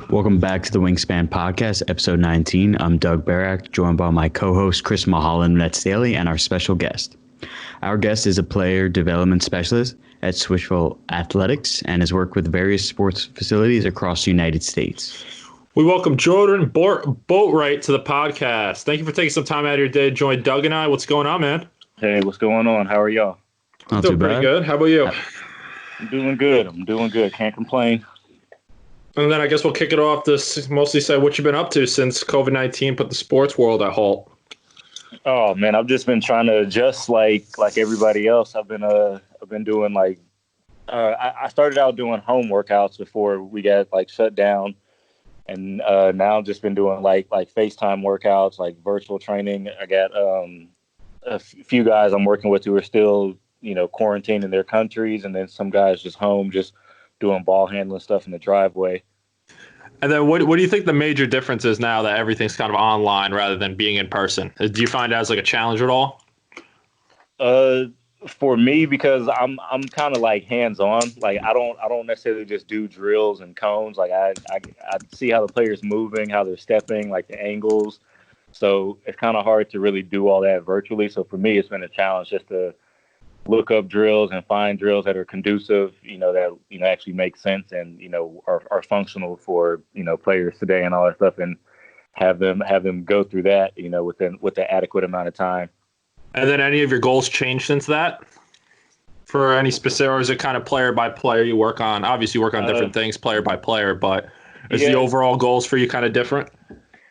Welcome back to the Wingspan Podcast, episode 19. I'm Doug Barak, joined by my co-host Chris Mulholland, Nets Daily, and our special guest. Our guest is a player development specialist at Swishful Athletics and has worked with various sports facilities across the United States. We welcome Jordan Boatwright to the podcast. Thank you for taking some time out of your day to join Doug and I. What's going on, man? Hey, what's going on? How are y'all? Not Doing too bad. pretty good. How about you? I'm doing good. Can't complain. And then I guess we'll kick it off to mostly say what you've been up to since COVID-19 put the sports world at halt. Oh man, I've just been trying to adjust like everybody else. I've been doing like I started out doing home workouts before we got like shut down, and now I've just been doing like FaceTime workouts, like virtual training. I got a few guys I'm working with who are still quarantined in their countries, and then some guys just home just doing ball handling stuff in the driveway. And then what do you think the major difference is now that everything's kind of online rather than being in person? Do you find it as like a challenge at all? For me, because I'm kind of like hands-on. Like I don't necessarily just do drills and cones. Like I see how the player's moving, how they're stepping, like the angles. So it's kind of hard to really do all that virtually. So for me, it's been a challenge just to look up drills and find drills that are conducive, that actually make sense and are functional for players today and all that stuff, and have them go through that with the adequate amount of time. And then any of your goals changed since that? For any specific, or is it kind of player by player you work on? Obviously, you work on different things, player by player, but is the overall goals for you kind of different?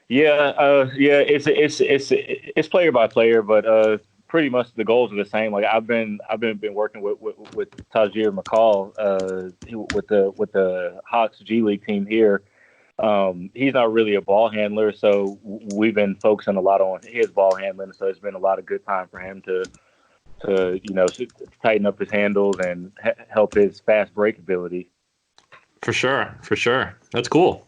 Yeah, it's player by player, but pretty much the goals are the same. Like I've been working with Tajir McCall with the Hawks G League team here. He's not really a ball handler, so we've been focusing a lot on his ball handling. So it's been a lot of good time for him to tighten up his handles and help his fast break ability. For sure. That's cool.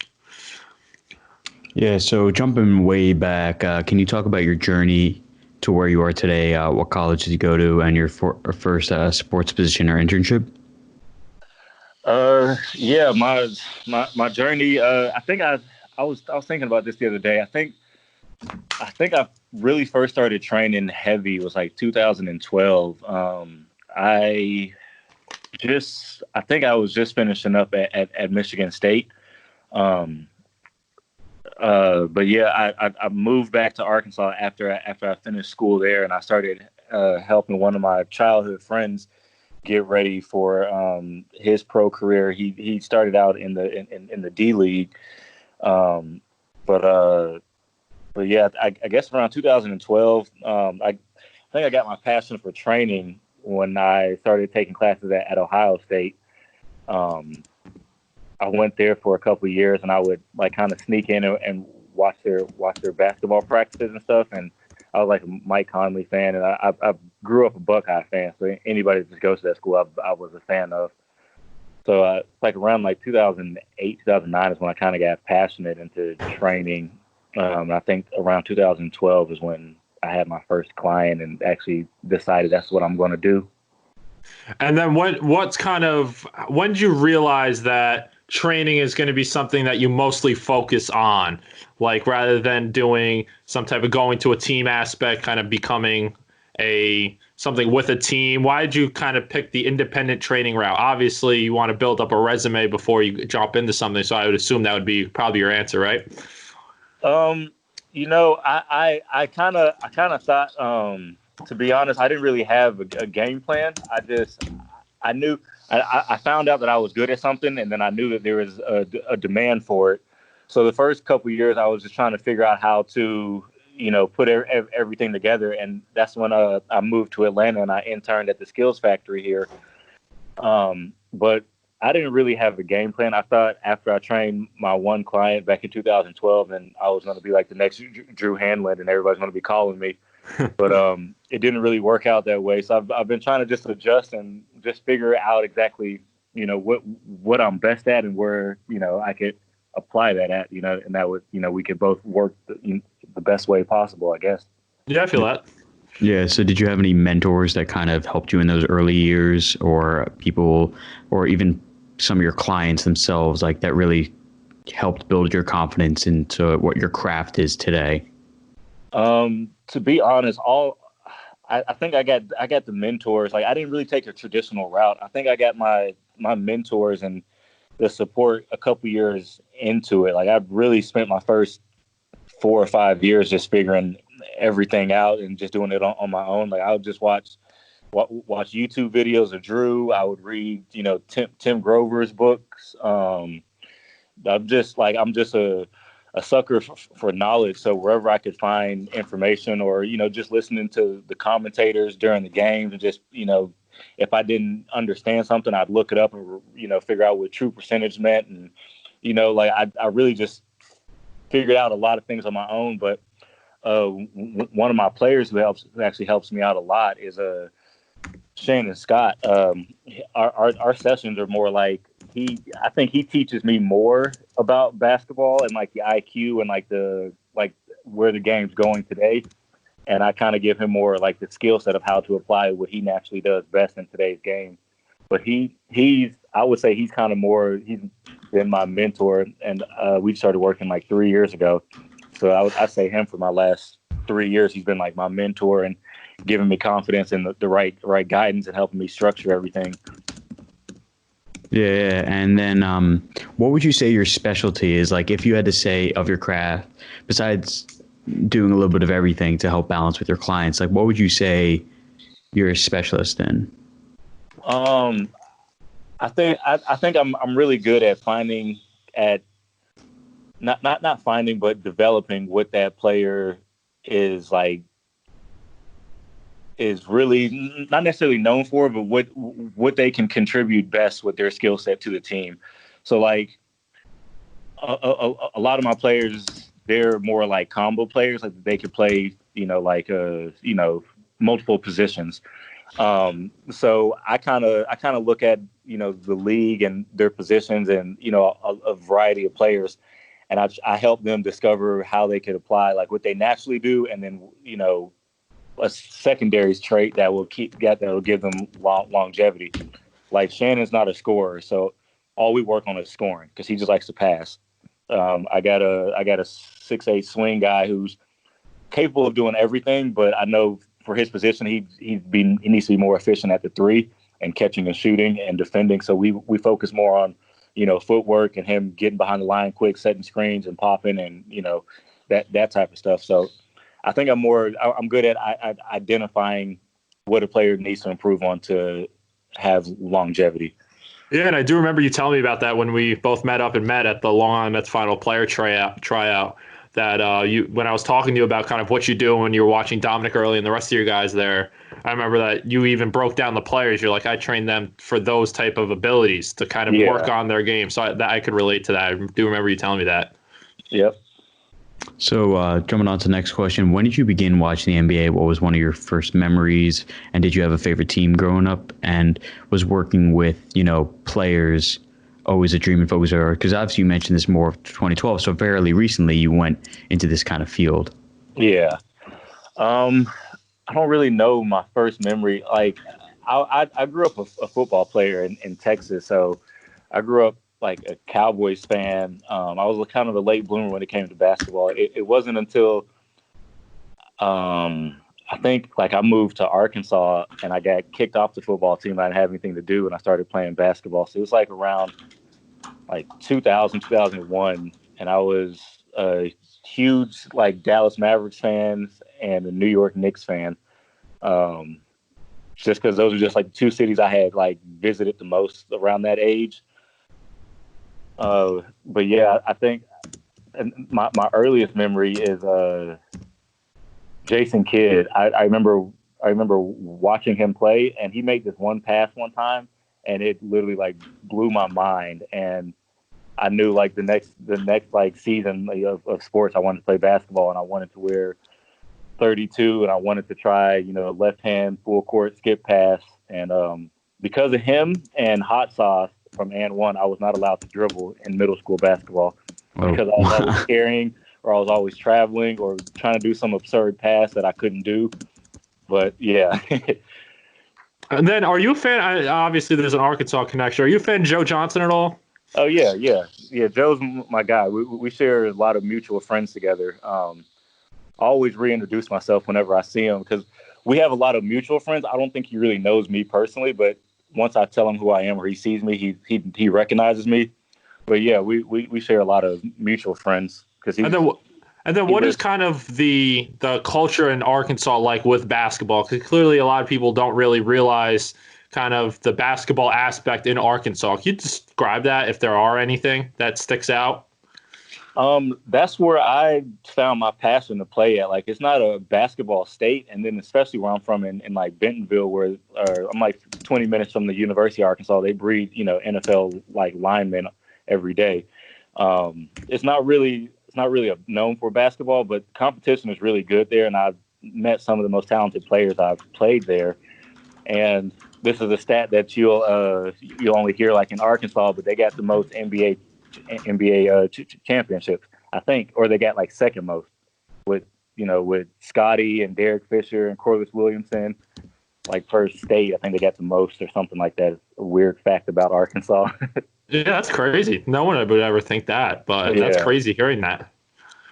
Yeah, so jumping way back, can you talk about your journey to where you are today? What college did you go to, and your first sports position or internship? Yeah, my journey. I think I was thinking about this the other day. I think I really first started training heavy was like 2012. I think I was just finishing up at Michigan State. But yeah, I moved back to Arkansas after I finished school there, and I started helping one of my childhood friends get ready for his pro career. He started out in the D League, but yeah, I guess around 2012, I think I got my passion for training when I started taking classes at Ohio State. I went there for a couple of years, and I would like kind of sneak in and watch their basketball practices and stuff. And I was like a Mike Conley fan, and I grew up a Buckeye fan. So anybody that just goes to that school, I was a fan of. So like around like 2008, 2009 is when I kind of got passionate into training. I think around 2012 is when I had my first client and actually decided that's what I'm going to do. And then when did you realize that training is going to be something that you mostly focus on, like rather than doing some type of going to a team aspect, kind of becoming something with a team? Why did you kind of pick the independent training route? Obviously, you want to build up a resume before you jump into something, so I would assume that would be probably your answer, right? I kind of thought, to be honest, I didn't really have a game plan. I knew I found out that I was good at something, and then I knew that there was a demand for it. So the first couple of years, I was just trying to figure out how to, put everything together. And that's when I moved to Atlanta and I interned at the Skills Factory here. But I didn't really have a game plan. I thought after I trained my one client back in 2012, and I was going to be like the next Drew Hanlon, and everybody's going to be calling me. But it didn't really work out that way. So I've been trying to just adjust and just figure out exactly, what I'm best at and where, I could apply that at, and that would, we could both work the best way possible, I guess. Yeah, I feel that. Yeah. So did you have any mentors that kind of helped you in those early years, or people, or even some of your clients themselves, like that really helped build your confidence into what your craft is today? To be honest, I think I got the mentors. Like I didn't really take a traditional route. I think I got my mentors and the support a couple years into it. Like I really spent my first 4 or 5 years just figuring everything out and just doing it on my own. Like I would just watch YouTube videos of Drew. I would read, Tim Grover's books. I'm just a sucker for knowledge. So wherever I could find information or, just listening to the commentators during the games and just, if I didn't understand something, I'd look it up and, figure out what true percentage meant. And, I really just figured out a lot of things on my own. But one of my players who actually helps me out a lot is Shannon Scott. Our sessions are more like I think he teaches me more about basketball and like the IQ and like where the game's going today. And I kind of give him more like the skill set of how to apply what he naturally does best in today's game. But I would say he's been my mentor, and we started working like 3 years ago. So I say him for my last 3 years. He's been like my mentor and giving me confidence in the right guidance and helping me structure everything. Yeah. And then what would you say your specialty is? Like if you had to say of your craft, besides doing a little bit of everything to help balance with your clients, like what would you say you're a specialist in? I think I'm really good at not finding, but developing what that player is like, is really not necessarily known for, but what they can contribute best with their skill set to the team. So like a lot of my players, they're more like combo players, like they could play, multiple positions. So I kind of look at, the league and their positions and, a variety of players. And I help them discover how they could apply like what they naturally do. And then, a secondary trait that will give them longevity. Like Shannon's not a scorer, so all we work on is scoring because he just likes to pass. I got a 6'8" swing guy who's capable of doing everything, but I know for his position he needs to be more efficient at the three and catching and shooting and defending. So we focus more on footwork and him getting behind the line quick, setting screens and popping and that type of stuff. So I think I'm good at identifying what a player needs to improve on to have longevity. Yeah, and I do remember you telling me about that when we both met up at the Long Island Mets final player tryout. That when I was talking to you about kind of what you do when you were watching Dominic Early and the rest of your guys there, I remember that you even broke down the players. You're like, I train them for those type of abilities to kind of work on their game. So I could relate to that. I do remember you telling me that. Yep. So jumping on to the next question, when did you begin watching the NBA? What was one of your first memories? And did you have a favorite team growing up? And was working with, players always a dream and focus? Because obviously you mentioned this more of 2012, so fairly recently you went into this kind of field. Yeah. I don't really know my first memory. Like I grew up a football player in Texas, so I grew up like a Cowboys fan. I was kind of a late bloomer when it came to basketball. It wasn't until I think like I moved to Arkansas and I got kicked off the football team. I didn't have anything to do and I started playing basketball. So it was like around like 2000, 2001. And I was a huge like Dallas Mavericks fan and a New York Knicks fan. Just because those are just like the two cities I had like visited the most around that age. But yeah, I think my earliest memory is Jason Kidd. I remember watching him play, and he made this one pass one time, and it literally like blew my mind. And I knew like the next like season of sports, I wanted to play basketball, and I wanted to wear 32, and I wanted to try left hand full court skip pass. And because of him and Hot Sauce from And One, I was not allowed to dribble in middle school basketball because I was always carrying, or I was always traveling, or trying to do some absurd pass that I couldn't do. But yeah. And then, are you a fan? Obviously, there's an Arkansas connection. Are you a fan of Joe Johnson at all? Oh yeah. Joe's my guy. We share a lot of mutual friends together. I always reintroduce myself whenever I see him because we have a lot of mutual friends. I don't think he really knows me personally, but once I tell him who I am or he sees me, he recognizes me. But yeah, we share a lot of mutual friends because And then what is kind of the culture in Arkansas like with basketball? Because clearly a lot of people don't really realize kind of the basketball aspect in Arkansas. Can you describe that if there are anything that sticks out? That's where I found my passion to play at. Like, it's not a basketball state. And then especially where I'm from in like Bentonville, where I'm like 20 minutes from the University of Arkansas, they breed, NFL like linemen every day. It's not really known for basketball, but competition is really good there. And I've met some of the most talented players I've played there. And this is a stat that you'll only hear like in Arkansas, but they got the most NBA championships, I think, or they got like second most with Scotty and Derek Fisher and Corliss Williamson. Like per state, I think they got the most or something like that. It's a weird fact about Arkansas. Yeah, that's crazy. No one would ever think that, but that's crazy hearing that.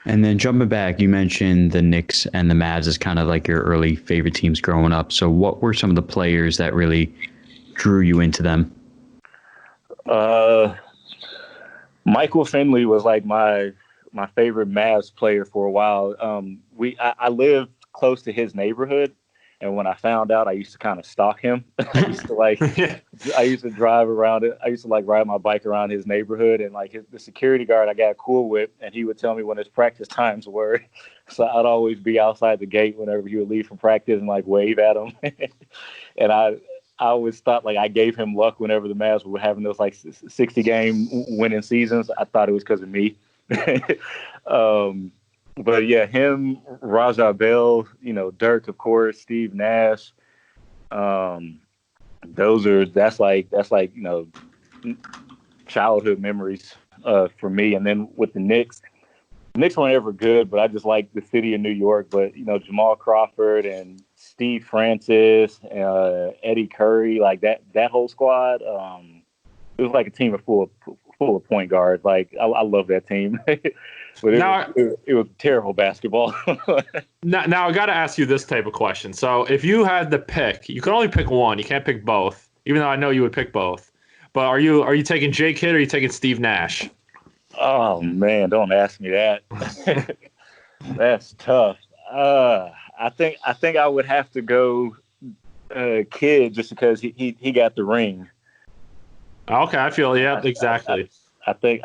And then jumping back, you mentioned the Knicks and the Mavs as kind of like your early favorite teams growing up. So what were some of the players that really drew you into them? Michael Finley was like my favorite Mavs player for a while. I lived close to his neighborhood, and when I found out, I used to kind of stalk him. I used to drive around it. I used to like ride my bike around his neighborhood, and like the security guard I got cool with, and he would tell me when his practice times were. So I'd always be outside the gate whenever he would leave from practice and like wave at him. And I always thought like I gave him luck whenever the Mavs were having those like 60-game winning seasons. I thought it was because of me. But yeah, him, Raja Bell, Dirk, of course, Steve Nash. That's like childhood memories for me. And then with the Knicks weren't ever good, but I just like the city of New York. But Jamal Crawford and Steve Francis, Eddie Curry, like that whole squad. It was like a team full of point guards. Like I love that team. But it was terrible basketball. Now I got to ask you this type of question. So if you had the pick, you can only pick one. You can't pick both, even though I know you would pick both. But are you taking J Kidd or are you taking Steve Nash? Oh man, don't ask me that. That's tough. I think I would have to go Kidd just because he got the ring. Okay, I feel exactly. I think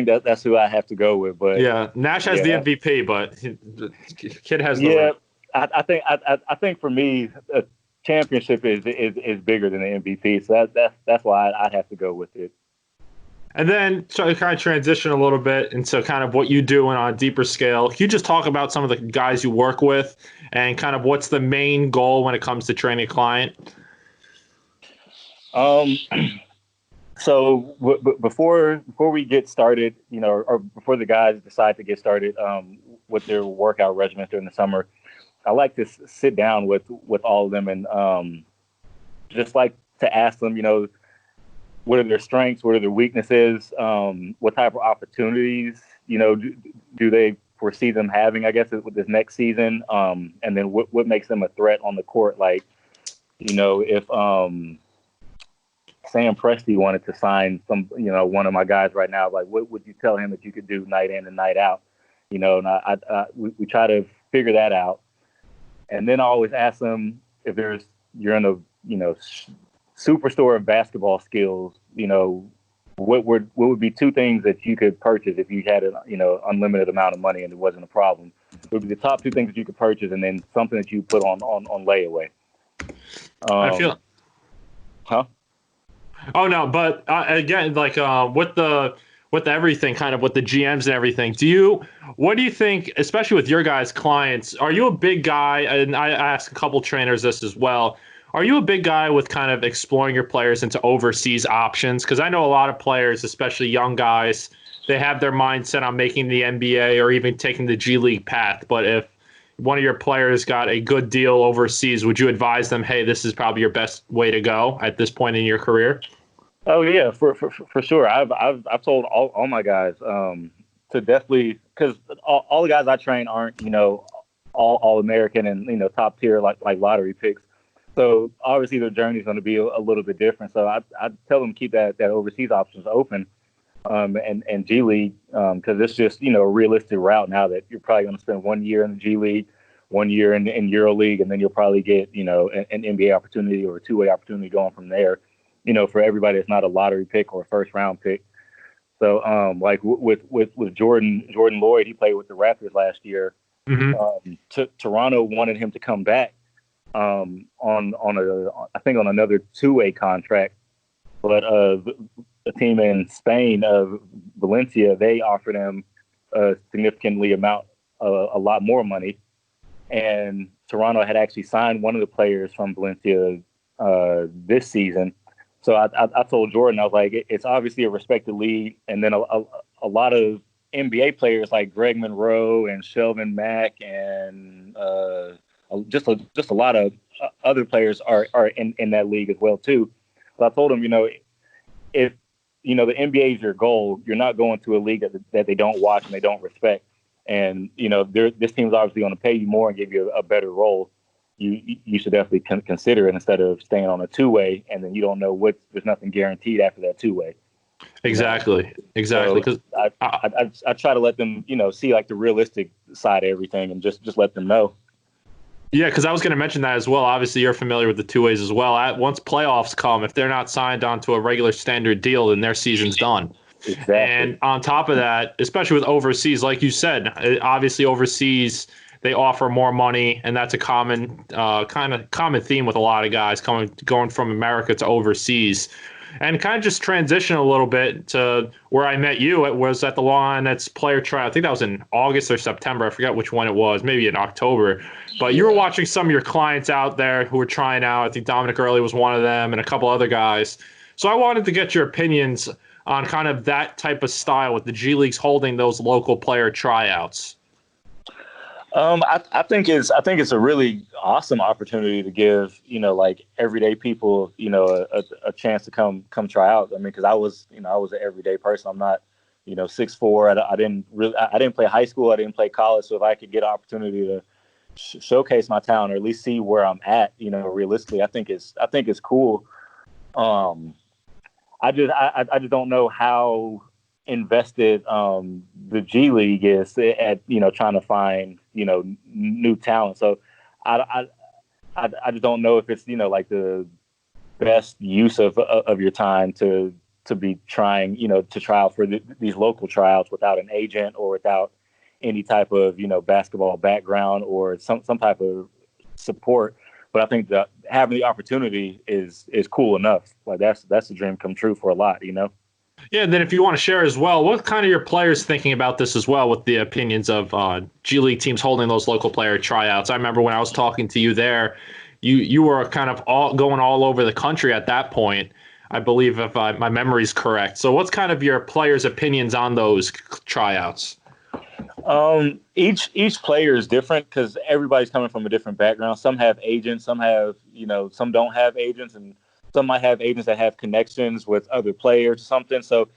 that's who I have to go with. But yeah, Nash has the MVP, but Kidd has the ring. I think for me, a championship is bigger than the MVP. So that's why I'd have to go with it. And then to kind of transition a little bit into kind of what you do on a deeper scale, can you just talk about some of the guys you work with and kind of what's the main goal when it comes to training a client? So before we get started, or before the guys decide to get started with their workout regimen during the summer, I like to sit down with all of them and just like to ask them, what are their strengths, what are their weaknesses, what type of opportunities, do they foresee them having, I guess, with this next season, and then what makes them a threat on the court, like, if Sam Presti wanted to sign one of my guys right now, like what would you tell him that you could do night in and night out? And we try to figure that out. And then I always ask them if you're in a superstore of basketball skills, what would be two things that you could purchase if you had an unlimited amount of money and it wasn't a problem? It would be the top two things that you could purchase, and then something that you put on layaway. I feel. Huh? Oh no, but again, like with everything, kind of with the GMs and everything, what do you think, especially with your guys' clients? Are you a big guy? And I ask a couple trainers this as well. Are you a big guy with kind of exploring your players into overseas options? Because I know a lot of players, especially young guys, they have their mindset on making the NBA or even taking the G League path. But if one of your players got a good deal overseas, would you advise them, hey, this is probably your best way to go at this point in your career? Oh yeah, for sure. I've told all my guys to definitely, because all the guys I train aren't all American and top tier like lottery picks. So obviously their journey is going to be a little bit different. So I tell them keep that overseas options open, and G League, because it's just a realistic route now that you're probably going to spend 1 year in the G League, 1 year in Euro League, and then you'll probably get an NBA opportunity or a two-way opportunity going from there. For everybody, it's not a lottery pick or a first round pick. So, like with Jordan Lloyd, he played with the Raptors last year. Mm-hmm. Toronto wanted him to come back on another two-way contract, but a team in Spain, Valencia, they offered him a lot more money, and Toronto had actually signed one of the players from Valencia this season. So I told Jordan, I was like, it's obviously a respected league, and then a lot of NBA players like Greg Monroe and Shelvin Mack and just a lot of other players are in that league as well too. So I told him, if the NBA is your goal, you're not going to a league that they don't watch and they don't respect, and this team's obviously going to pay you more and give you a better role. You should definitely consider it instead of staying on a two-way, and then you don't know there's nothing guaranteed after that two-way. Exactly. Because so I try to let them, see like the realistic side of everything, and just let them know. Yeah, because I was going to mention that as well. Obviously, you're familiar with the two-ways as well. Once playoffs come, if they're not signed onto a regular standard deal, then their season's done. Exactly. And on top of that, especially with overseas, like you said, obviously overseas they offer more money, and that's a common theme with a lot of guys going from America to overseas. And kind of just transition a little bit to where I met you. It was at the Long Island Nets player trial. I think that was in August or September. I forget which one it was, maybe in October. But you were watching some of your clients out there who were trying out. I think Dominic Early was one of them and a couple other guys. So I wanted to get your opinions on kind of that type of style with the G Leagues holding those local player tryouts. I think it's a really awesome opportunity to give like everyday people a chance to come try out. I mean, because I was an everyday person. I'm not 6'4". I didn't play high school. I didn't play college. So if I could get an opportunity to showcase my talent or at least see where I'm at, realistically, I think it's cool. I just don't know how invested the G League is at trying to find new talent. So I just don't know if it's like the best use of your time to be trying to try out for these local tryouts without an agent or without any type of basketball background or some type of support. But I think that having the opportunity is cool enough. Like that's a dream come true for a lot. Yeah, and then if you want to share as well, what kind of your players thinking about this as well with the opinions of G League teams holding those local player tryouts? I remember when I was talking to you there, you were kind of going all over the country at that point, I believe, if my memory is correct. So what's kind of your players' opinions on those tryouts? Each player is different because everybody's coming from a different background. Some have agents, some have, some don't have agents, and some might have agents that have connections with other players or something. So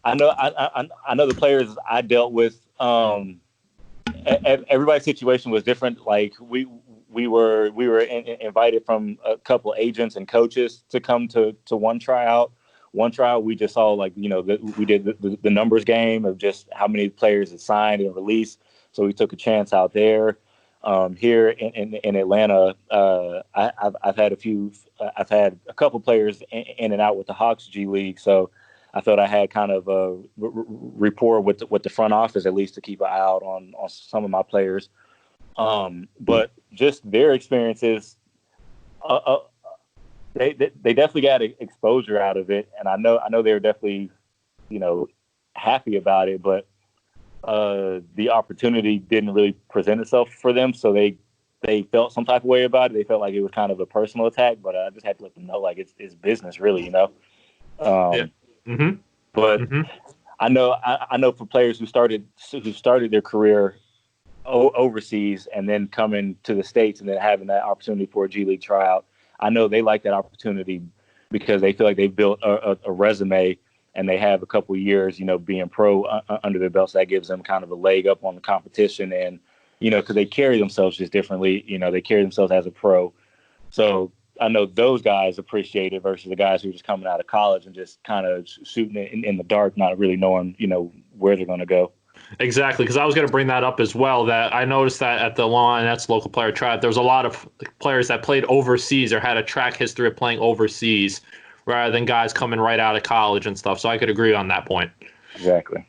I know the players I dealt with. Everybody's situation was different. Like we were invited from a couple agents and coaches to come to one tryout. One trial we just saw we did the numbers game of just how many players had signed and released. So we took a chance out there. Here in Atlanta, I've had a couple players in and out with the Hawks G League, so I felt I had kind of a rapport with the front office at least to keep an eye out on some of my players. But just their experiences, they definitely got exposure out of it, and I know they were definitely happy about it, but the opportunity didn't really present itself for them, so they felt some type of way about it. They felt like it was kind of a personal attack, but I just had to let them know like it's business, really, Yeah. Mm-hmm. But Mm-hmm. I know for players who started their career overseas and then coming to the States and then having that opportunity for a G League tryout. I know they like that opportunity because they feel like they've built a resume and they have a couple of years, being pro under their belts. That gives them kind of a leg up on the competition. And, because they carry themselves just differently, they carry themselves as a pro. So I know those guys appreciate it versus the guys who are just coming out of college and just kind of shooting it in the dark, not really knowing, where they're going to go. Exactly, because I was going to bring that up as well, that I noticed that at the that's local player tryout, there was a lot of players that played overseas or had a track history of playing overseas rather than guys coming right out of college and stuff. So I could agree on that point. Exactly.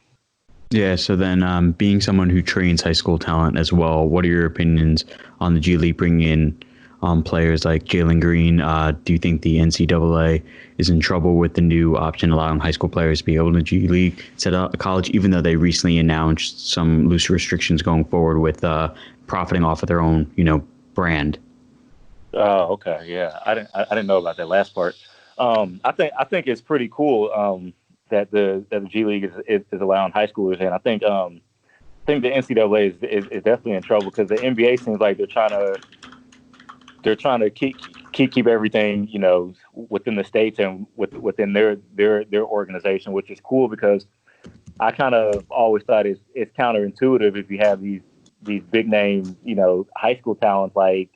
Yeah, so then being someone who trains high school talent as well, what are your opinions on the G League bringing in players like Jalen Green? Do you think the NCAA is in trouble with the new option allowing high school players to be able to G League instead of college, even though they recently announced some loose restrictions going forward with profiting off of their own, brand? Oh, okay, yeah, I didn't know about that last part. I think it's pretty cool that the G League is allowing high schoolers in. I think the NCAA is definitely in trouble because the NBA seems like they're trying to keep everything, within the states and within their organization, which is cool because I kind of always thought it's counterintuitive if you have these big name, high school talents like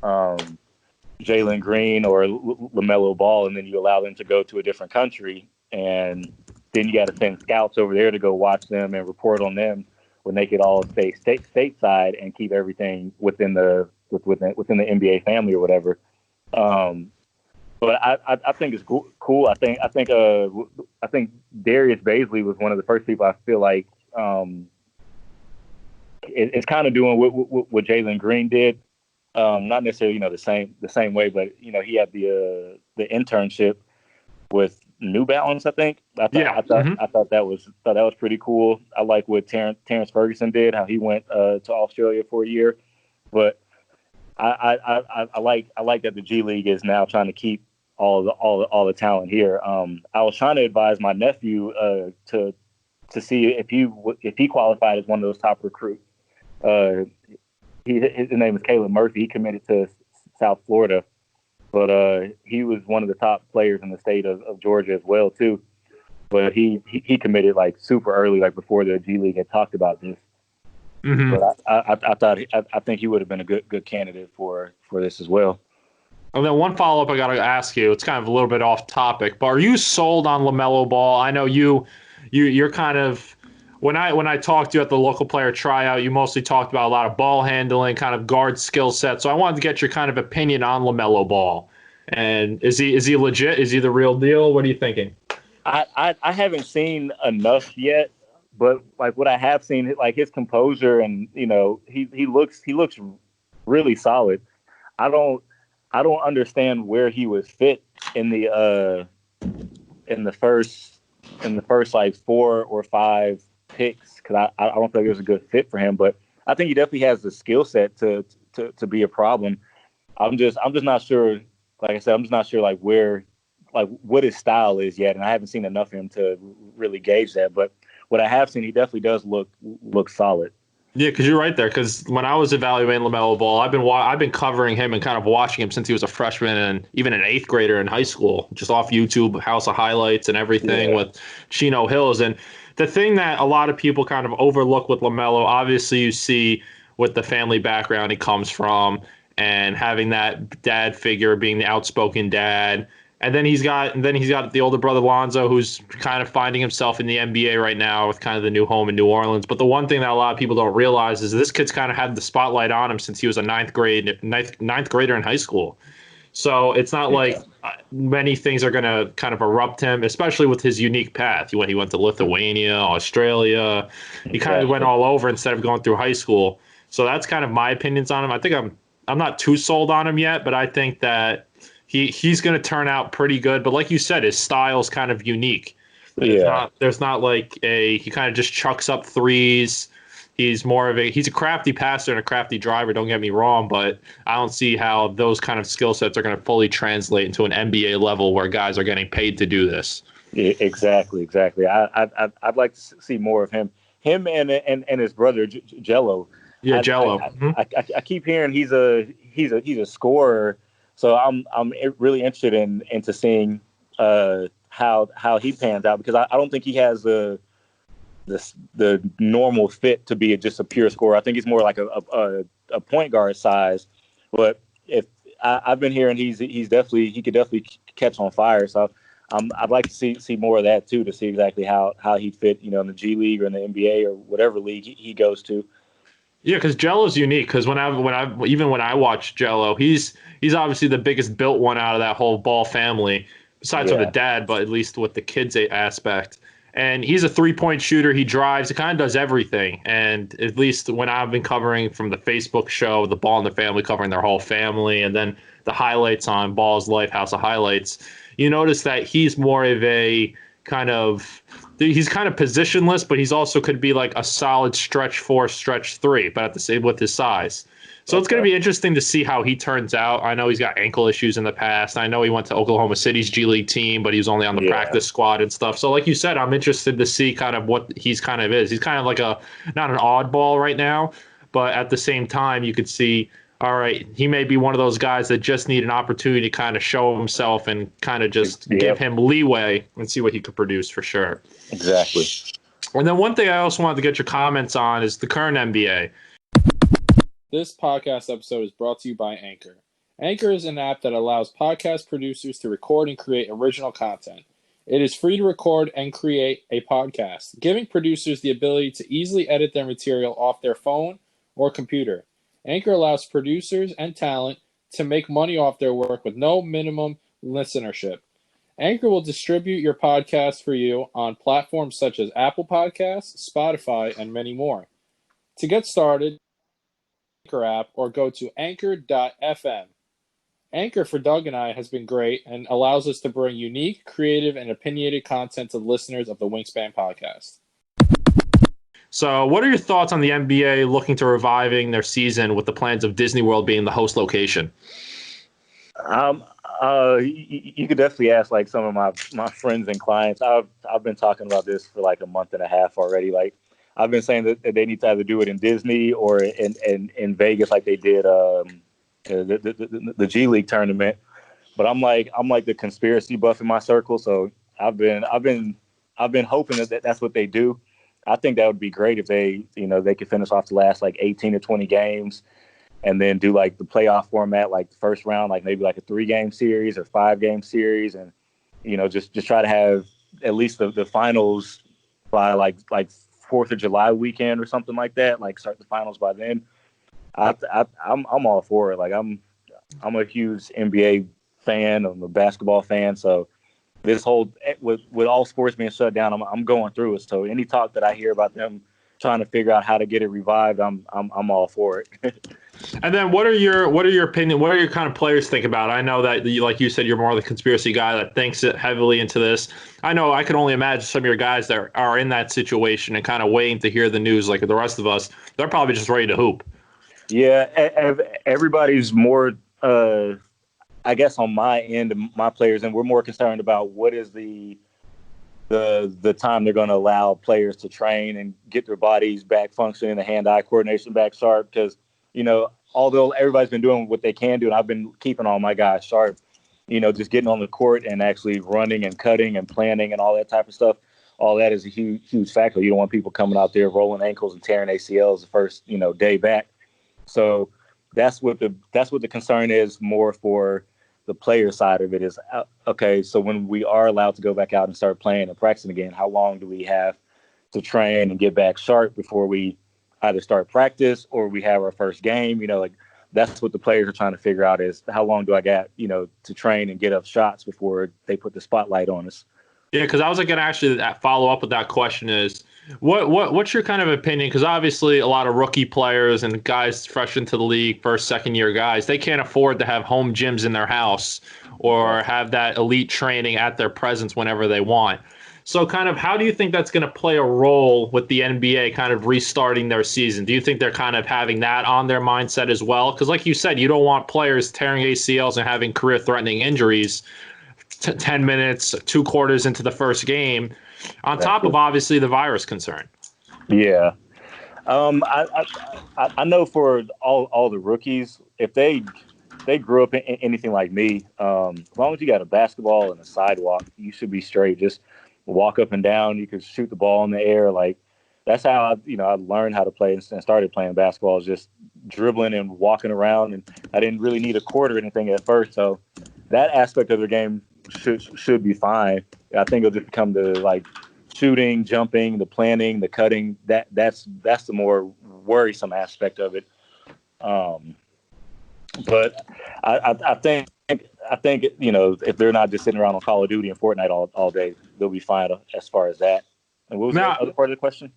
Jalen Green or LaMelo Ball, and then you allow them to go to a different country, and then you got to send scouts over there to go watch them and report on them when they could all stay stateside and keep everything within the NBA family or whatever. But I think it's cool. I think Darius Baisley was one of the first people I feel like it's kind of doing what Jalen Green did. Not necessarily the same way, but he had the internship with New Balance. I think. I thought that was pretty cool. I like what Terrence Ferguson did, how he went to Australia for a year, but I like that the G League is now trying to keep all the talent here. I was trying to advise my nephew to see if he qualified as one of those top recruits. His name is Caleb Murphy. He committed to South Florida, but he was one of the top players in the state of Georgia as well too. But he committed like super early, like before the G League had talked about this. Mm-hmm. But I think he would have been a good candidate for this as well. And then one follow-up I got to ask you, it's kind of a little bit off topic, but are you sold on LaMelo Ball? I know you're kind of, when I talked to you at the local player tryout, you mostly talked about a lot of ball handling, kind of guard skill set. So I wanted to get your kind of opinion on LaMelo Ball. And is he legit? Is he the real deal? What are you thinking? I haven't seen enough yet, but like what I have seen, like his composure and he looks really solid. I don't understand where he was fit in the first like 4 or 5 picks, because I don't think it was a good fit for him. But I think he definitely has the skill set to be a problem. I'm just not sure. Like I said, I'm just not sure like what his style is yet, and I haven't seen enough of him to really gauge that. But what I have seen, he definitely does look solid. Yeah, because you're right there. Because when I was evaluating LaMelo Ball, I've been covering him and kind of watching him since he was a freshman and even an 8th grader in high school, just off YouTube, House of Highlights and everything with Chino Hills. And the thing that a lot of people kind of overlook with LaMelo, obviously you see with the family background he comes from and having that dad figure, being the outspoken dad. And then he's got the older brother Lonzo, who's kind of finding himself in the NBA right now with kind of the new home in New Orleans. But the one thing that a lot of people don't realize is this kid's kind of had the spotlight on him since he was a ninth grader in high school. So it's not like many things are going to kind of erupt him, especially with his unique path. When he went to Lithuania, Australia, he kind of went all over instead of going through high school. So that's kind of my opinions on him. I think I'm not too sold on him yet, but I think that he's going to turn out pretty good. But like you said, his style is kind of unique. There's not like he kind of just chucks up threes. He's a crafty passer and a crafty driver, don't get me wrong, but I don't see how those kind of skill sets are going to fully translate into an NBA level where guys are getting paid to do this. Yeah, exactly. I'd like to see more of him and his brother Jello. Yeah, Jello. I keep hearing he's a scorer, so I'm really interested into seeing how he pans out, because I don't think he has the normal fit to be just a pure scorer. I think he's more like a point guard size. But if I've been hearing he could definitely catch on fire. So I'd like to see more of that too, to see exactly how he'd fit, in the G League or in the NBA or whatever league he goes to. Yeah, because Jello's unique. Because when I watch Jello, he's obviously the biggest built one out of that whole Ball family, besides from the dad, but at least with the kids aspect. And he's a 3-point shooter. He drives. He kind of does everything. And at least when I've been covering from the Facebook show, the Ball in the Family, covering their whole family, and then the highlights on Ball's Life, House of Highlights, you notice that he's more of a he's kind of positionless, but he's also could be like a solid stretch 4, stretch 3, but at the same with his size. So it's going to be interesting to see how he turns out. I know he's got ankle issues in the past. I know he went to Oklahoma City's G League team, but he was only on the practice squad and stuff. So like you said, I'm interested to see kind of what he's kind of is. He's kind of like not an oddball right now, but at the same time, you could see, all right, he may be one of those guys that just need an opportunity to kind of show himself and kind of just give him leeway and see what he could produce for sure. Exactly. And then one thing I also wanted to get your comments on is the current NBA. This podcast episode is brought to you by Anchor. Anchor is an app that allows podcast producers to record and create original content. It is free to record and create a podcast, giving producers the ability to easily edit their material off their phone or computer. Anchor allows producers and talent to make money off their work with no minimum listenership. Anchor will distribute your podcast for you on platforms such as Apple Podcasts, Spotify, and many more. To get started, Anchor app or go to anchor.fm. Anchor for Doug and I has been great and allows us to bring unique, creative, and opinionated content to listeners of the Wingspan Podcast. So what are your thoughts on the NBA looking to reviving their season with the plans of Disney World being the host location? You could definitely ask like some of my friends and clients. I've been talking about this for like a month and a half already. Like I've been saying that they need to either do it in Disney or in Vegas, like they did the G League tournament. But I'm like the conspiracy buff in my circle, so I've been hoping that that's what they do. I think that would be great if they could finish off the last like 18 or 20 games and then do like the playoff format, like the first round, like maybe like a 3-game series or 5-game series, and just try to have at least the finals by like 4th of July weekend or something like that. Like start the finals by then. I'm all for it. Like I'm a huge NBA fan. I'm a basketball fan, so this whole with all sports being shut down, I'm going through it. So any talk that I hear about them trying to figure out how to get it revived, I'm all for it. And then what are your opinion? What are your kind of players think about it? I know that like you said, you're more the conspiracy guy that thinks it heavily into this. I know I can only imagine some of your guys that are in that situation and kind of waiting to hear the news like the rest of us. They're probably just ready to hoop. Yeah, everybody's more I guess on my end, my players, and we're more concerned about what is the time they're going to allow players to train and get their bodies back functioning, the hand-eye coordination back sharp. Because, although everybody's been doing what they can do, and I've been keeping all my guys sharp, just getting on the court and actually running and cutting and planning and all that type of stuff, all that is a huge factor. You don't want people coming out there rolling ankles and tearing ACLs the first, day back. So that's what the concern is more for the player side of it is, okay, so when we are allowed to go back out and start playing and practicing again, how long do we have to train and get back sharp before we either start practice or we have our first game? Like that's what the players are trying to figure out is how long do I got, to train and get up shots before they put the spotlight on us. Yeah, because I was going to actually follow up with that question is, what's your kind of opinion? Because obviously a lot of rookie players and guys fresh into the league, first, second-year guys, they can't afford to have home gyms in their house or have that elite training at their presence whenever they want. So kind of how do you think that's going to play a role with the NBA kind of restarting their season? Do you think they're kind of having that on their mindset as well? Because like you said, you don't want players tearing ACLs and having career-threatening injuries 10 minutes, 2 quarters into the first game, on top of obviously the virus concern. Yeah. I know for all the rookies, if they grew up in anything like me, as long as you got a basketball and a sidewalk, you should be straight. Just walk up and down. You could shoot the ball in the air. Like that's how I learned how to play and started playing basketball. Is just dribbling and walking around, and I didn't really need a court or anything at first. So that aspect of the game should be fine. I think it'll just become the like shooting, jumping, the planning, the cutting. That's the more worrisome aspect of it. But I think if they're not just sitting around on Call of Duty and Fortnite all day, they'll be fine as far as that. And what was the other part of the question?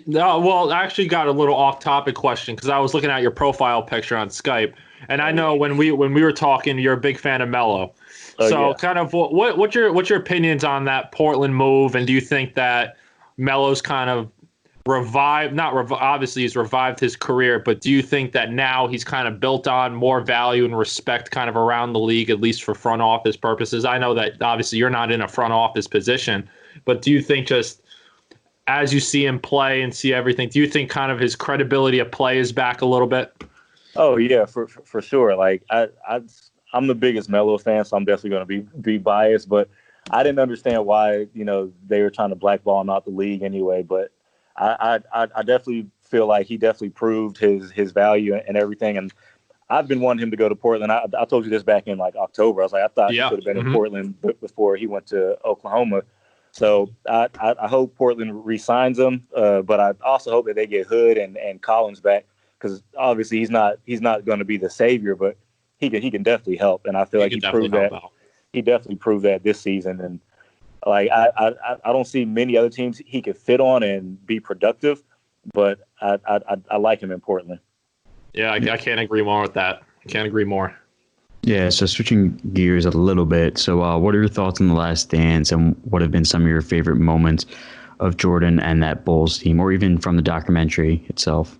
Well, I actually got a little off-topic question because I was looking at your profile picture on Skype, and I know when we were talking, you're a big fan of Melo. So, kind of what's your opinions on that Portland move, and do you think that Melo's kind of obviously he's revived his career, but do you think that now he's kind of built on more value and respect kind of around the league, at least for front office purposes? I know that obviously you're not in a front office position, but do you think just as you see him play and see everything, do you think kind of his credibility of play is back a little bit? Oh yeah, for sure. Like I'm the biggest Melo fan, so I'm definitely going to be biased, but I didn't understand why, they were trying to blackball him out the league anyway, but I definitely feel like he definitely proved his value and everything. And I've been wanting him to go to Portland. I told you this back in like October. I was like, I thought he could have been in Portland before he went to Oklahoma. So I hope Portland re-signs him, but I also hope that they get Hood and Collins back, because obviously he's not going to be the savior, but he can definitely help. And I feel like he proved that. He definitely proved that this season. And like I don't see many other teams he could fit on and be productive, but I like him in Portland. Yeah, I can't agree more with that. I can't agree more. Yeah, so switching gears a little bit. So what are your thoughts on The Last Dance, and what have been some of your favorite moments of Jordan and that Bulls team, or even from the documentary itself?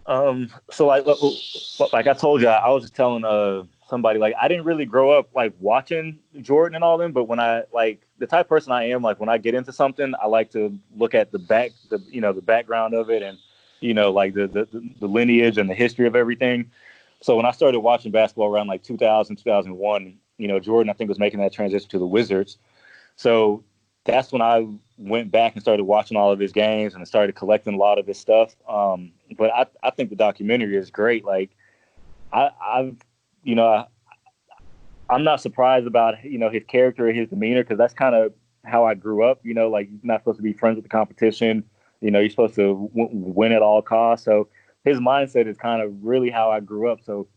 So like I told you, I was just telling somebody, like, I didn't really grow up like watching Jordan and all them, but when I like the type of person I am, like when I get into something, I like to look at the background of it, and like the lineage and the history of everything. So when I started watching basketball around like 2000, 2001, Jordan, I think, was making that transition to the Wizards. So that's when I went back and started watching all of his games and started collecting a lot of his stuff. But I think the documentary is great. Like I'm not surprised about, his character, his demeanor, because that's kind of how I grew up. Like, you're not supposed to be friends with the competition. You're supposed to win at all costs. So his mindset is kind of really how I grew up. So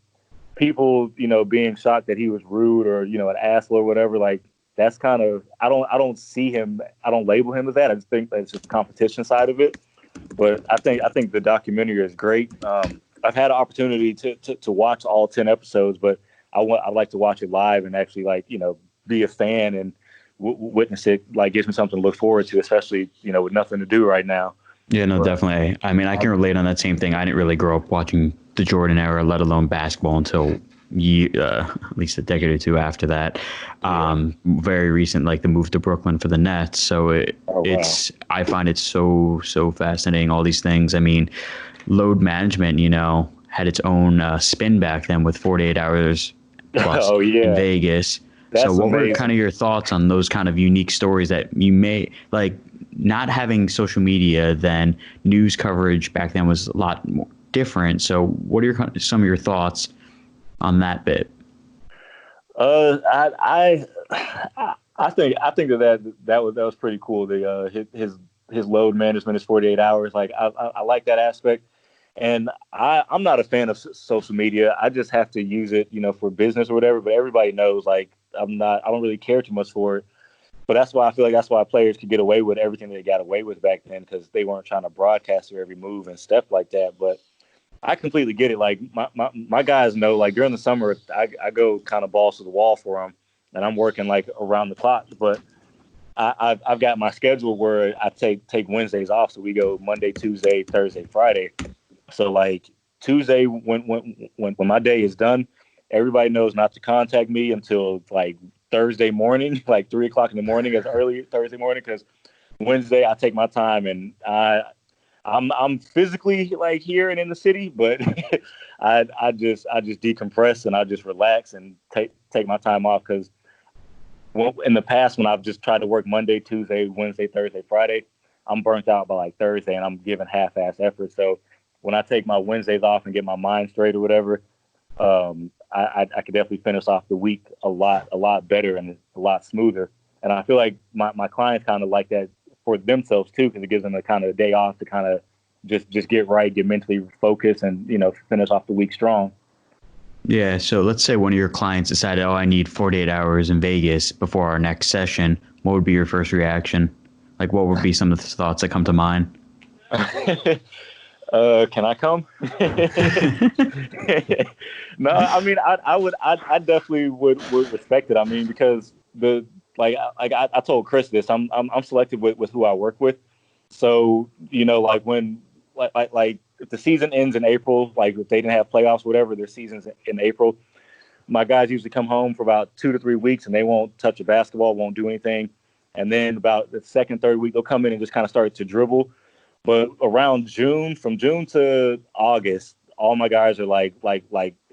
people, being shocked that he was rude or, an asshole or whatever, like, that's kind of, I don't see him, I don't label him as that. I just think that's just the competition side of it. But I think the documentary is great. I've had an opportunity to watch all 10 episodes, but I'd like to watch it live and actually, like, be a fan and witness it. Like, gives me something to look forward to, especially, with nothing to do right now. Yeah, no, definitely. I mean, I can relate on that same thing. I didn't really grow up watching the Jordan era, let alone basketball, until at least a decade or two after that. Very recent, like the move to Brooklyn for the Nets. So I find it so fascinating, all these things. I mean, load management, had its own spin back then with 48 hours plus in Vegas. That's so what amazing. were kind of your thoughts on those kind of unique stories that you may, like, not having social media, then news coverage back then was a lot more different. So what are some of your thoughts on that bit? I think that was pretty cool. His load management is 48 hours. Like, I like that aspect. And I'm not a fan of social media. I just have to use it, for business or whatever. But everybody knows, like, I don't really care too much for it. But that's why I feel like that's why players could get away with everything they got away with back then, because they weren't trying to broadcast their every move and step like that. But I completely get it. Like, my guys know, like, during the summer, I go kind of balls to the wall for them, and I'm working like around the clock. But I've got my schedule where I take Wednesdays off, so we go Monday, Tuesday, Thursday, Friday. So like Tuesday, when my day is done, everybody knows not to contact me until like Thursday morning, like 3:00 in the morning, as early Thursday morning, because Wednesday I take my time and I'm physically like here and in the city, but I just decompress and I just relax and take my time off, because in the past when I've just tried to work Monday, Tuesday, Wednesday, Thursday, Friday, I'm burnt out by like Thursday and I'm giving half-ass effort. So when I take my Wednesdays off and get my mind straight or whatever, I could definitely finish off the week a lot better and a lot smoother. And I feel like my clients kind of like that for themselves too, because it gives them a kind of a day off to kind of just get right, get mentally focused, and finish off the week strong. Yeah. So let's say one of your clients decided, I need 48 hours in Vegas before our next session. What would be your first reaction? Like, what would be some of the thoughts that come to mind? Can I come? No, I mean, I definitely would respect it. I mean, because I told Chris this, I'm selective with who I work with. So, like when, like if the season ends in April, like if they didn't have playoffs, whatever, their season's in April, my guys usually come home for about 2 to 3 weeks and they won't touch a basketball, won't do anything. And then about the second, third week, they'll come in and just kind of start to dribble. But around June, from June to August, all my guys are like in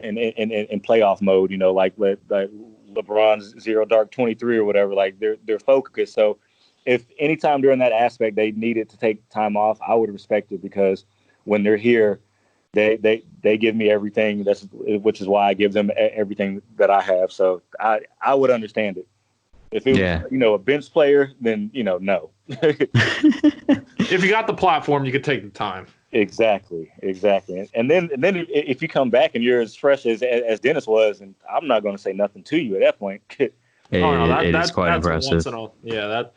playoff mode, like LeBron's Zero Dark 23 or whatever, like they're focused. So if anytime during that aspect they needed to take time off, I would respect it, because when they're here, they give me everything. Which is why I give them everything that I have. So I would understand it. If it was, a bench player, then, no. If you got the platform, you could take the time. Exactly. And then if you come back and you're as fresh as Dennis was, and I'm not going to say nothing to you at that point. It is quite impressive.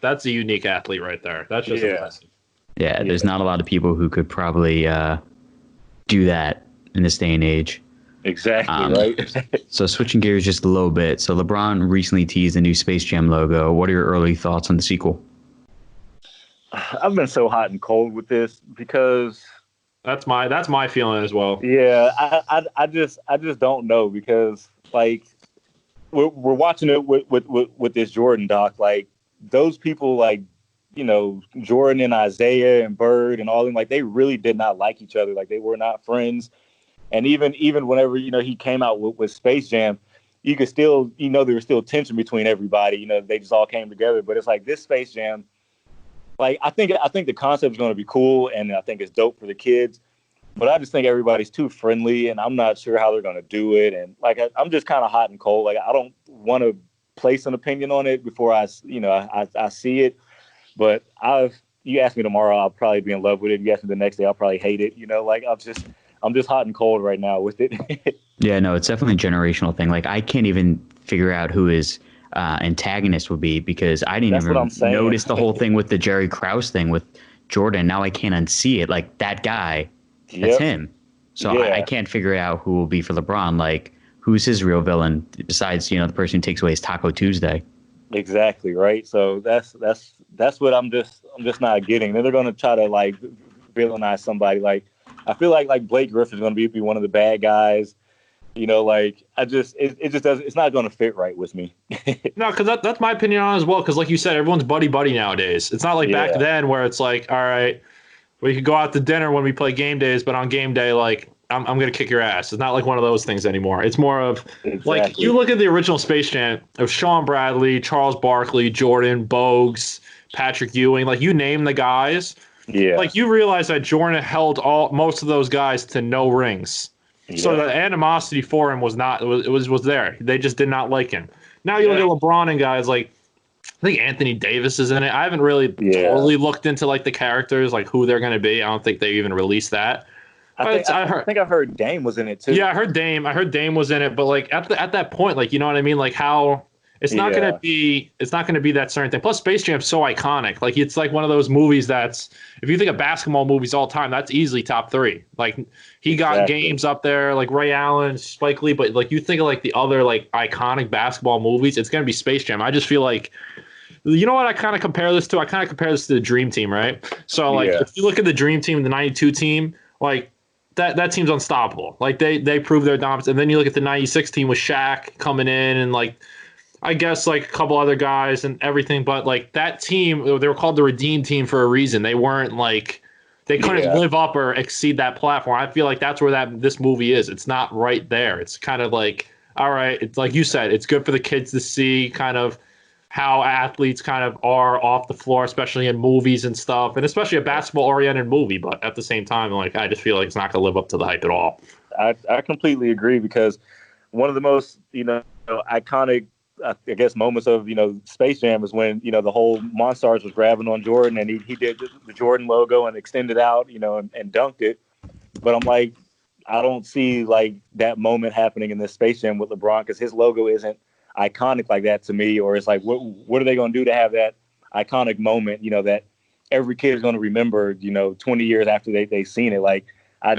That's a unique athlete right there. That's just impressive. Yeah, there's not a lot of people who could probably do that in this day and age. Exactly, right? So switching gears just a little bit. So LeBron recently teased a new Space Jam logo. What are your early thoughts on the sequel? I've been so hot and cold with this, because that's my feeling as well. Yeah, I just don't know, because like we're watching it with this Jordan doc. Like those people, like Jordan and Isaiah and Bird and all them, like they really did not like each other. Like they were not friends. And even whenever, he came out with Space Jam, you could still, there was still tension between everybody. They just all came together. But it's like this Space Jam, like I think the concept is going to be cool, and I think it's dope for the kids. But I just think everybody's too friendly, and I'm not sure how they're going to do it. And like I'm just kind of hot and cold. Like I don't want to place an opinion on it before I see it. But you ask me tomorrow, I'll probably be in love with it. You ask me the next day, I'll probably hate it. I'm just hot and cold right now with it. Yeah, no, it's definitely a generational thing. Like I can't even figure out who his antagonist would be, because I didn't even notice the whole thing with the Jerry Krause thing with Jordan. Now I can't unsee it. Like that guy, that's him. So I can't figure out who will be for LeBron. Like who's his real villain besides, the person who takes away his Taco Tuesday. Exactly, right? So that's what I'm just not getting. Then they're going to try to like villainize somebody. Like I feel like Blake Griffin's going to be one of the bad guys. Like it just doesn't. It's not going to fit right with me. No, because that's my opinion on it as well. Because like you said, everyone's buddy nowadays. It's not like back then where it's like, all right, we could go out to dinner when we play game days, but on game day, like I'm going to kick your ass. It's not like one of those things anymore. It's more of like you look at the original Space Jam of Sean Bradley, Charles Barkley, Jordan, Bogues, Patrick Ewing. Like you name the guys. Yeah. Like you realize that Jordan held most of those guys to no rings. Yeah. So the animosity for him was there. They just did not like him. Now you look at LeBron and guys like I think Anthony Davis is in it. I haven't really totally looked into like the characters, like who they're going to be. I don't think they even released that. I think I heard Dame was in it too. Yeah, I heard Dame was in it, but like at that point, like you know what I mean, like how it's not going to be that certain thing. Plus, Space Jam's so iconic. Like it's like one of those movies that's if you think of basketball movies all time, that's easily top 3. Like he got games up there, like Ray Allen, Spike Lee, but like you think of like the other like iconic basketball movies, it's going to be Space Jam. I just feel like. You know what I kind of compare this to? I kind of compare this to the Dream Team, right? So like if you look at the Dream Team, the 92 team, like that team's unstoppable. Like they proved their dominance. And then you look at the 96 team with Shaq coming in and like I guess like a couple other guys and everything, but like that team, they were called the Redeem Team for a reason. They they couldn't live up or exceed that platform. I feel like that's where this movie is. It's not right there. It's kind of like, all right, it's like you said, it's good for the kids to see kind of how athletes kind of are off the floor, especially in movies and stuff, and especially a basketball-oriented movie. But at the same time, like, I just feel like it's not going to live up to the hype at all. I completely agree, because one of the most, iconic, I guess, moments of, Space Jam is when, the whole Monstars was grabbing on Jordan, and he did the Jordan logo and extended out, and dunked it. But I'm like, I don't see like that moment happening in this Space Jam with LeBron, because his logo isn't iconic like that to me. Or it's like, what are they going to do to have that iconic moment, that every kid is going to remember, 20 years after they've seen it. Like, I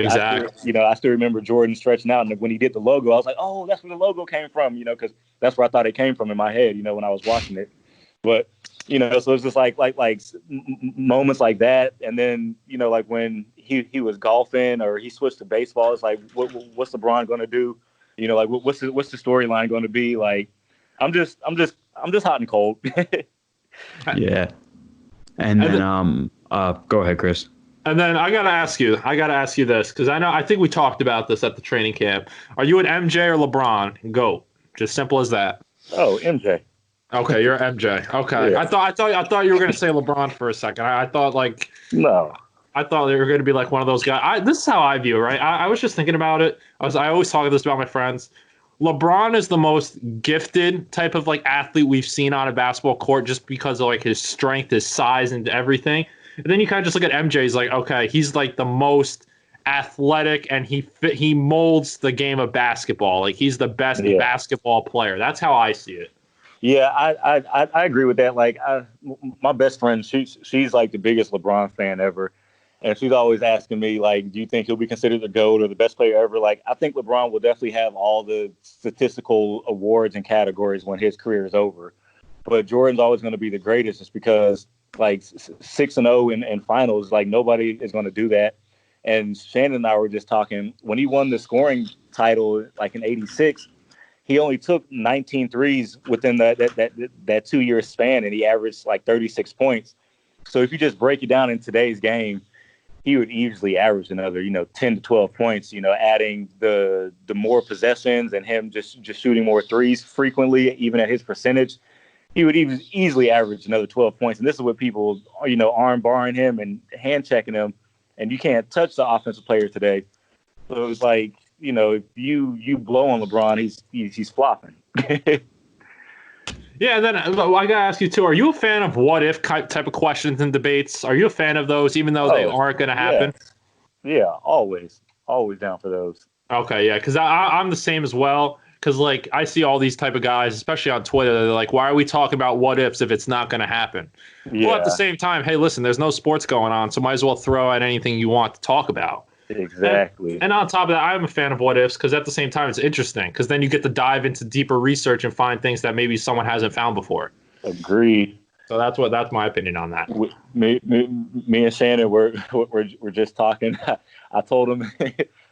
still remember Jordan stretching out, and when he did the logo, I was like, oh, that's where the logo came from, because that's where I thought it came from in my head, when I was watching it. But, so it's just like moments like that. And then, like when he was golfing or he switched to baseball, it's like, what's LeBron going to do? Like what's the storyline going to be? Like, I'm just hot and cold. Yeah. And then, go ahead, Chris. And then I gotta ask you this, because I think we talked about this at the training camp. Are you an MJ or LeBron? Go. Just simple as that. Oh, MJ. Okay, you're MJ. Okay, yeah. I thought you were gonna say LeBron for a second. I thought like no. I thought you were gonna be like one of those guys. This is how I view it, right? I was just thinking about it. I always talk this about my friends. LeBron is the most gifted type of like athlete we've seen on a basketball court, just because of like his strength, his size, and everything. And then you kind of just look at MJ. He's like, okay, he's like the most athletic, and he molds the game of basketball. Like, he's the best basketball player. That's how I see it. Yeah, I agree with that. Like, my best friend, she's like the biggest LeBron fan ever, and she's always asking me, like, do you think he'll be considered the GOAT or the best player ever? Like, I think LeBron will definitely have all the statistical awards and categories when his career is over, but Jordan's always going to be the greatest, just because like 6-0 in finals, like nobody is going to do that. And Shannon and I were just talking, when he won the scoring title, like in '86, he only took 19 threes within that 2-year span, and he averaged like 36 points. So if you just break it down in today's game, he would easily average another, 10 to 12 points, adding the more possessions and him just shooting more threes frequently, even at his percentage. He would even easily average another 12 points. And this is what people, arm barring him and hand checking him, and you can't touch the offensive player today. So it was like, if you blow on LeBron, he's flopping. Yeah, and then I gotta ask you too, are you a fan of what if type of questions and debates? Are you a fan of those, even though they aren't going to happen? Yeah, always down for those. Okay, yeah, because I'm the same as well. Because, like, I see all these type of guys, especially on Twitter, they're like, why are we talking about what ifs if it's not going to happen? Yeah. Well, at the same time, hey, listen, there's no sports going on, so might as well throw out anything you want to talk about. Exactly. And on top of that, I'm a fan of what ifs, because at the same time, it's interesting, because then you get to dive into deeper research and find things that maybe someone hasn't found before. Agreed. So that's my opinion on that. Me and Shannon were just talking. I told him...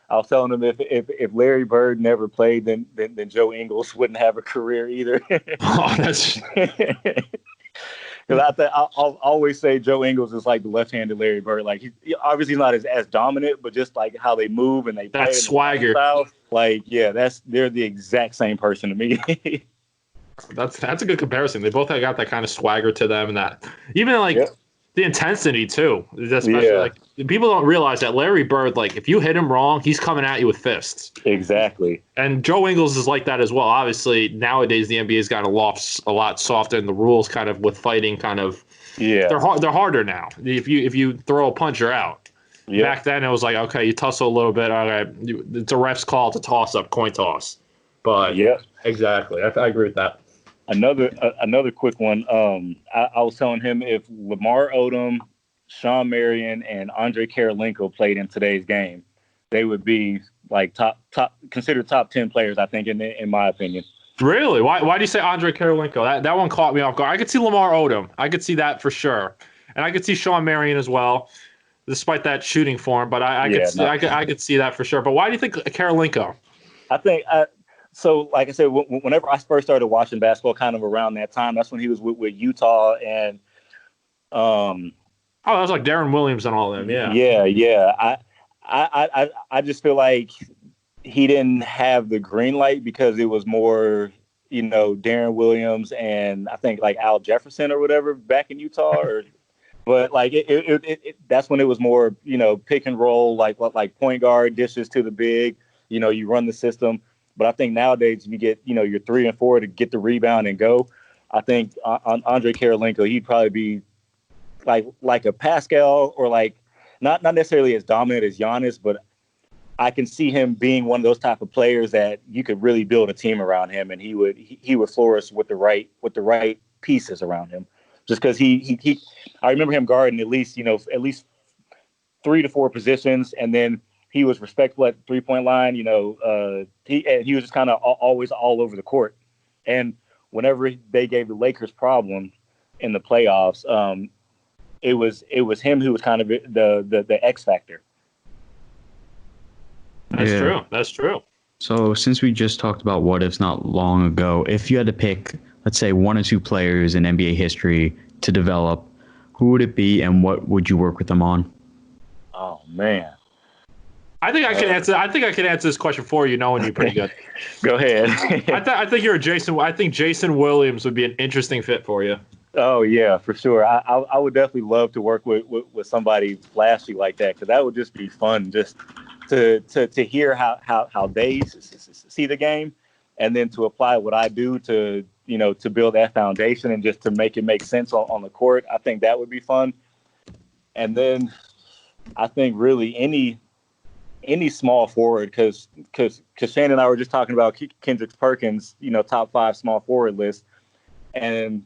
I was telling him if Larry Bird never played, then Joe Ingles wouldn't have a career either. Oh, that's because I'll always say Joe Ingles is like the left-handed Larry Bird. Like, he obviously not as dominant, but just like how they move and they play. That swagger. Like, yeah, they're the exact same person to me. That's a good comparison. They both have got that kind of swagger to them, and that even like. Yep. The intensity too, especially like people don't realize that Larry Bird, like if you hit him wrong, he's coming at you with fists. Exactly. And Joe Ingles is like that as well. Obviously, nowadays the NBA's got a lot softer, and the rules kind of with fighting kind of they're harder now. If you throw a punch, you're out. Yep. Back then it was like, okay, you tussle a little bit, okay, it's a ref's call to toss up, coin toss. But exactly, I agree with that. Another quick one. I was telling him if Lamar Odom, Sean Marion, and Andre Karolinko played in today's game, they would be like considered top 10 players, I think, in my opinion. Really? Why do you say Andre Karolinko? That one caught me off guard. I could see Lamar Odom. I could see that for sure, and I could see Sean Marion as well, despite that shooting form. But I could see that for sure. But why do you think Karolinko? I think. So, like I said, whenever I first started watching basketball, kind of around that time, that's when he was with Utah, and Oh, that was like Darren Williams and all of them. Yeah. Yeah. I just feel like he didn't have the green light because it was more, Darren Williams and I think like Al Jefferson or whatever back in Utah. But like that's when it was more, pick and roll, like point guard dishes to the big, you run the system. But I think nowadays if you get, your 3 and 4 to get the rebound and go, I think on Andre Karolinko, he'd probably be like a Pascal or like not necessarily as dominant as Giannis, but I can see him being one of those type of players that you could really build a team around him, and he would flourish with the right pieces around him. Just because I remember him guarding at least 3 to 4 positions, and then he was respectful at the 3-point line. He was just kind of always all over the court. And whenever they gave the Lakers problem in the playoffs, it was him who was kind of the X factor. That's true. So since we just talked about what ifs not long ago, if you had to pick, let's say, 1 or 2 players in NBA history to develop, who would it be and what would you work with them on? Oh man. I think I can answer. I think I can answer this question for you, knowing you pretty good. Go ahead. I think you're a Jason. I think Jason Williams would be an interesting fit for you. Oh yeah, for sure. I would definitely love to work with somebody flashy like that, because that would just be fun. Just to hear how they see the game, and then to apply what I do to build that foundation and just to make it make sense on the court. I think that would be fun. And then I think really any small forward, because Shane and I were just talking about Kendrick Perkins, top 5 small forward list, and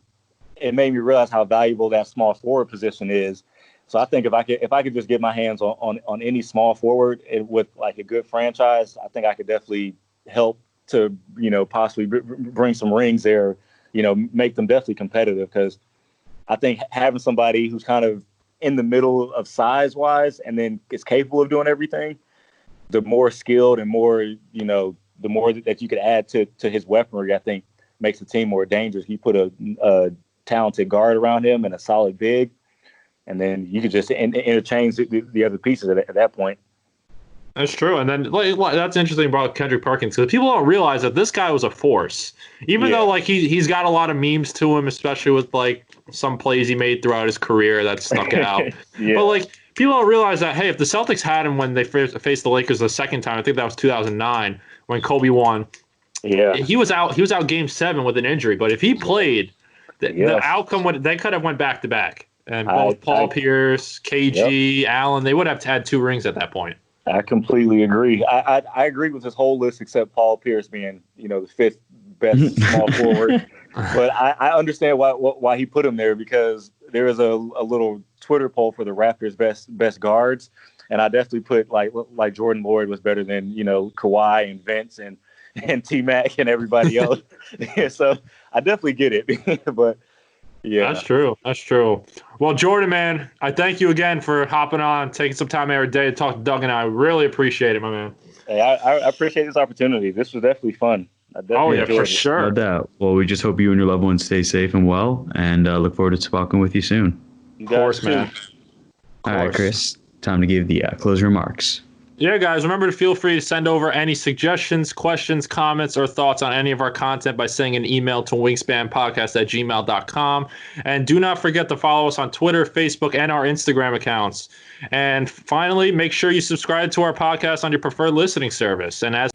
it made me realize how valuable that small forward position is. So I think if I could just get my hands on any small forward with like a good franchise, I think I could definitely help to possibly bring some rings there, make them definitely competitive. Because I think having somebody who's kind of in the middle of size wise and then is capable of doing everything, the more skilled and more the more that you could add to his weaponry, I think makes the team more dangerous. You put a talented guard around him and a solid big, and then you could just interchange the other pieces at that point. That's true. And then that's interesting about Kendrick Perkins, because people don't realize that this guy was a force. Even though he's got a lot of memes to him, especially with like some plays he made throughout his career that stuck out. But people don't realize that, hey, if the Celtics had him when they faced the Lakers the second time, I think that was 2009 when Kobe won. Yeah, he was out Game 7 with an injury. But if he played, the outcome they could have went back to back. And both Paul Pierce, KG, Allen, they would have had 2 rings at that point. I completely agree. I agree with this whole list except Paul Pierce being, the 5th best small forward. But I understand why he put him there, because there is a little Twitter poll for the Raptors best guards, and I definitely put like Jordan Lloyd was better than Kawhi and Vince and T-Mac and everybody else. So I definitely get it, but. Yeah, that's true. Well, Jordan, man, I thank you again for hopping on, taking some time every day to talk to Doug and I. Really appreciate it, my man. Hey, I appreciate this opportunity. This was definitely fun. For sure. No doubt. Well, we just hope you and your loved ones stay safe and well, and look forward to talking with you soon. Of course, man. All right, Chris, time to give the closing remarks. Yeah, guys, remember to feel free to send over any suggestions, questions, comments, or thoughts on any of our content by sending an email to wingspanpodcast@gmail.com. And do not forget to follow us on Twitter, Facebook, and our Instagram accounts. And finally, make sure you subscribe to our podcast on your preferred listening service. And as